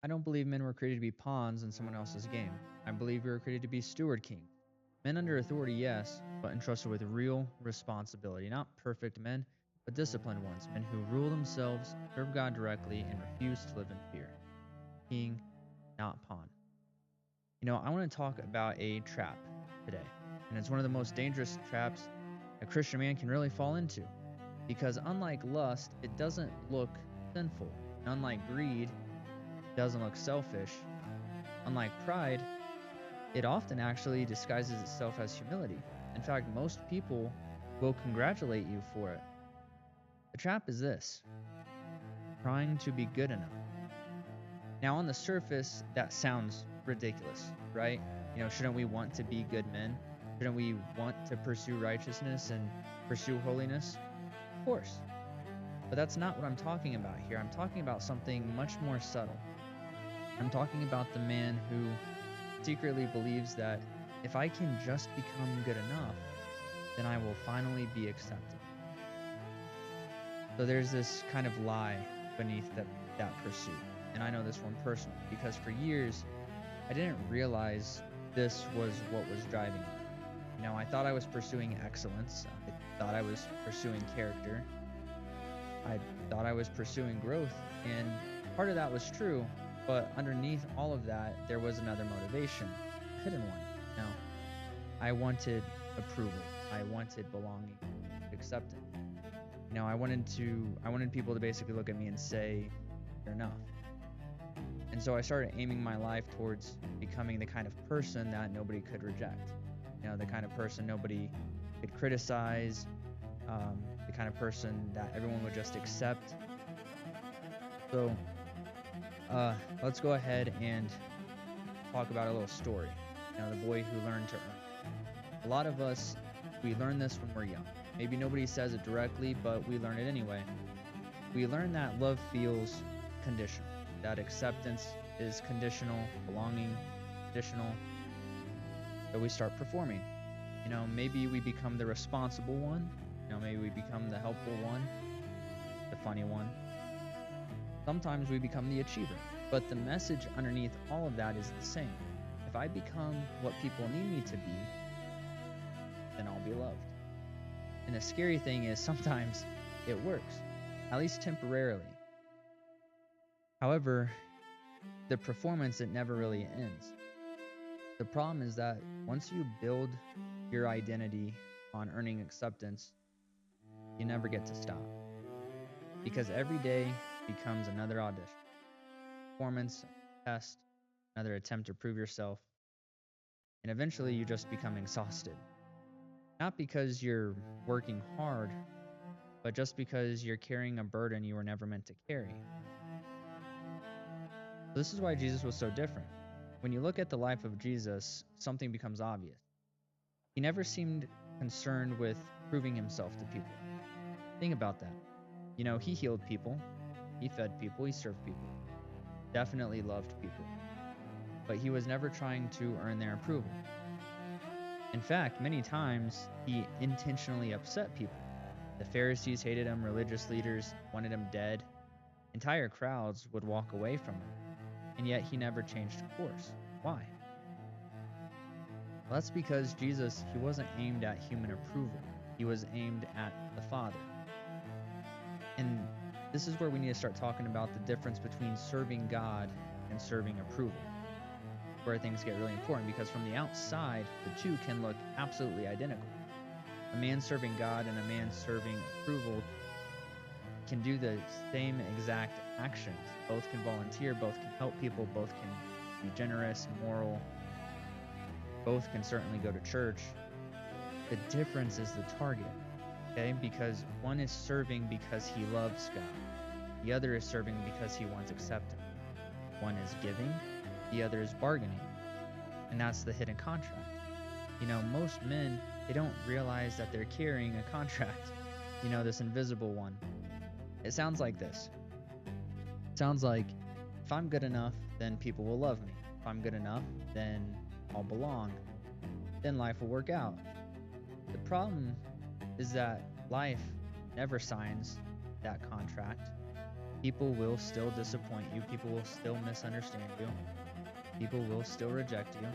I don't believe men were created to be pawns in someone else's game. I believe we were created to be steward kings. Men under authority, yes, but entrusted with real responsibility. Not perfect men, but disciplined ones. Men who rule themselves, serve God directly, and refuse to live in fear. King, not pawn. I want to talk about a trap today. And it's one of the most dangerous traps a Christian man can really fall into. Because unlike lust, it doesn't look sinful. And unlike greed, it doesn't look selfish. Unlike pride, it often actually disguises itself as humility. In fact, most people will congratulate you for it. The trap is this: trying to be good enough. Now, on the surface, that sounds ridiculous, right? Shouldn't we want to be good men? Shouldn't we want to pursue righteousness and pursue holiness? Of course. But that's not what I'm talking about here. I'm talking about something much more subtle. I'm talking about the man who secretly believes that if I can just become good enough, then I will finally be accepted. So there's this kind of lie beneath that pursuit. And I know this one personally because for years I didn't realize this was what was driving me. I thought I was pursuing excellence. I thought I was pursuing character. I thought I was pursuing growth, and part of that was true, but underneath all of that, there was another motivation, a hidden one. I wanted approval. I wanted belonging, acceptance. I wanted people to basically look at me and say, "You're enough." And so I started aiming my life towards becoming the kind of person that nobody could reject. The kind of person nobody could criticize, the kind of person that everyone would just accept. So let's go ahead and talk about a little story. The boy who learned to earn. A lot of us, we learn this when we're young. Maybe nobody says it directly, but we learn it anyway. We learn that love feels conditional, that acceptance is conditional, belonging conditional. So we start performing. Maybe we become the responsible one. Maybe we become the helpful one, the funny one. Sometimes we become the achiever. But the message underneath all of that is the same. If I become what people need me to be, then I'll be loved. And the scary thing is sometimes it works, at least temporarily. However, the performance, it never really ends. The problem is that once you build your identity on earning acceptance, you never get to stop. Because every day becomes another audition, performance, test, another attempt to prove yourself. And eventually you just become exhausted. Not because you're working hard, but just because you're carrying a burden you were never meant to carry. This is why Jesus was so different. When you look at the life of Jesus, something becomes obvious. He never seemed concerned with proving himself to people. Think about that. He healed people, he fed people, he served people, definitely loved people. But he was never trying to earn their approval. In fact, many times he intentionally upset people. The Pharisees hated him, religious leaders wanted him dead. Entire crowds would walk away from him. And yet he never changed course. Why? Well, that's because Jesus, he wasn't aimed at human approval. He was aimed at the Father. And this is where we need to start talking about the difference between serving God and serving approval. Where things get really important, because from the outside, the two can look absolutely identical. A man serving God and a man serving approval can do the same exact actions. Both can volunteer, both can help people, both can be generous, moral. Both can certainly go to church. The difference is the target, okay? Because one is serving because he loves God. The other is serving because he wants acceptance. One is giving, the other is bargaining. And that's the hidden contract. Most men, they don't realize that they're carrying a contract, this invisible one. It sounds like this. It sounds like, if I'm good enough, then people will love me. If I'm good enough, then I'll belong. Then life will work out. The problem is that life never signs that contract. People will still disappoint you. People will still misunderstand you. People will still reject you.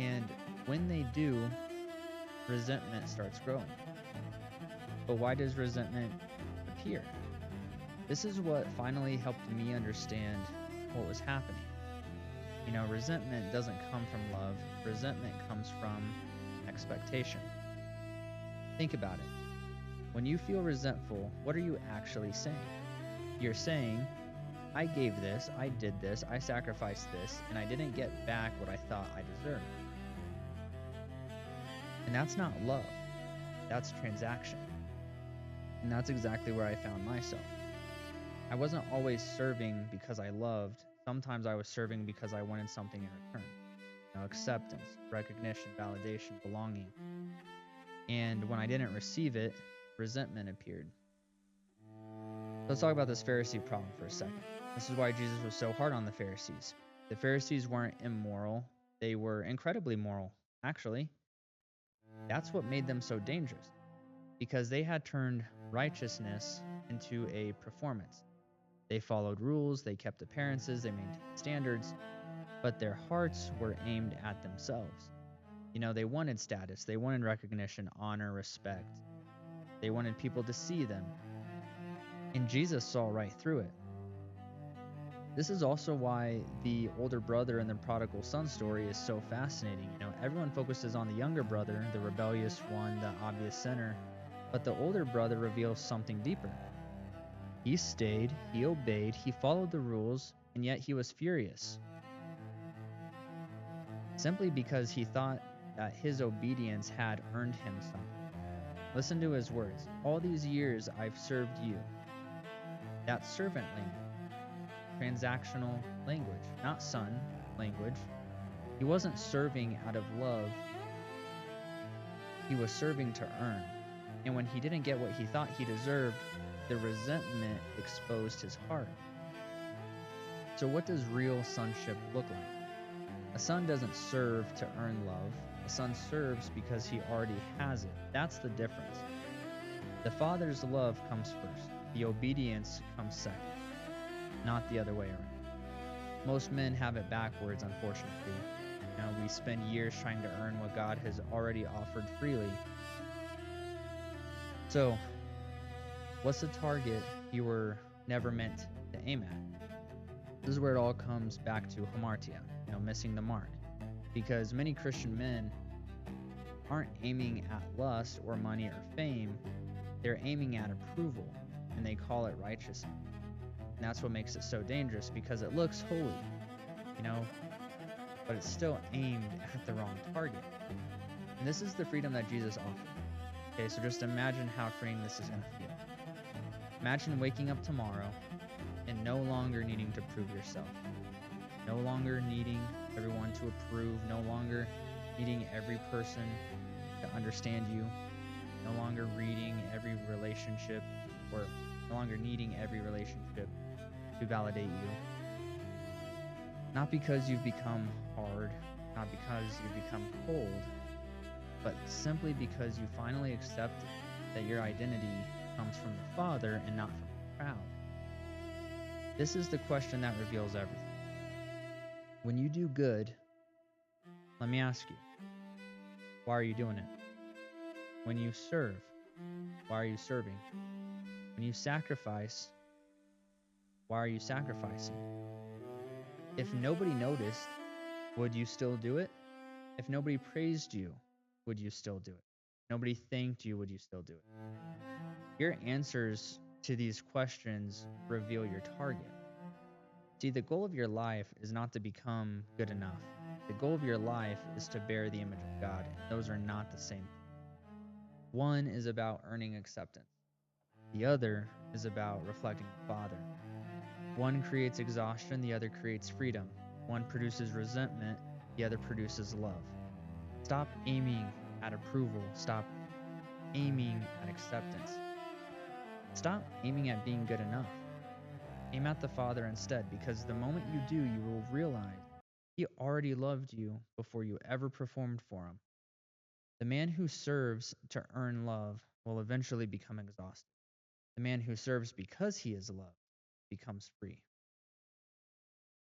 And when they do, resentment starts growing. But why does resentment appear? This is what finally helped me understand what was happening. Resentment doesn't come from love. Resentment comes from expectation. Think about it. When you feel resentful, what are you actually saying? You're saying, I gave this, I did this, I sacrificed this, and I didn't get back what I thought I deserved. And that's not love. That's transaction. And that's exactly where I found myself. I wasn't always serving because I loved. Sometimes I was serving because I wanted something in return. Acceptance, recognition, validation, belonging. And when I didn't receive it, resentment appeared. Let's talk about this Pharisee problem for a second. This is why Jesus was so hard on the Pharisees. The Pharisees weren't immoral. They were incredibly moral, actually. That's what made them so dangerous, because they had turned righteousness into a performance. They followed rules, they kept appearances, they maintained standards, but their hearts were aimed at themselves. They wanted status, they wanted recognition, honor, respect. They wanted people to see them. And Jesus saw right through it. This is also why the older brother in the prodigal son story is so fascinating. Everyone focuses on the younger brother, the rebellious one, the obvious sinner, but the older brother reveals something deeper. He stayed, he obeyed, he followed the rules, and yet he was furious. Simply because he thought that his obedience had earned him something. Listen to his words. All these years I've served you. That's servant language, transactional language, not son language. He wasn't serving out of love. He was serving to earn. And when he didn't get what he thought he deserved, the resentment exposed his heart. So what does real sonship look like? A son doesn't serve to earn love. A son serves because he already has it. That's the difference. The Father's love comes first. The obedience comes second, not the other way around. Most men have it backwards, unfortunately. We spend years trying to earn what God has already offered freely. So, what's the target you were never meant to aim at? This is where it all comes back to hamartia, missing the mark. Because many Christian men aren't aiming at lust or money or fame, they're aiming at approval, and they call it righteousness. And that's what makes it so dangerous, because it looks holy, but it's still aimed at the wrong target. And this is the freedom that Jesus offered. Okay, so just imagine how freeing this is going to feel. Imagine waking up tomorrow and no longer needing to prove yourself. No longer needing everyone to approve. No longer needing every person to understand you. No longer reading every relationship, or no longer needing every relationship to validate you. Not because you've become hard, not because you've become cold, but simply because you finally accepted that your identity comes from the Father and not from the crowd. This is the question that reveals everything. When you do good, let me ask you, why are you doing it? When you serve, why are you serving? When you sacrifice, why are you sacrificing? If nobody noticed, would you still do it? If nobody praised you, would you still do it? Nobody thanked you, would you still do it? Your answers to these questions reveal your target. See, the goal of your life is not to become good enough. The goal of your life is to bear the image of God. Those are not the same. One is about earning acceptance. The other is about reflecting the Father. One creates exhaustion, the other creates freedom. One produces resentment, the other produces love. Stop aiming at approval. Stop aiming at acceptance. Stop aiming at being good enough. Aim at the Father instead, because the moment you do, you will realize He already loved you before you ever performed for Him. The man who serves to earn love will eventually become exhausted. The man who serves because he is loved becomes free.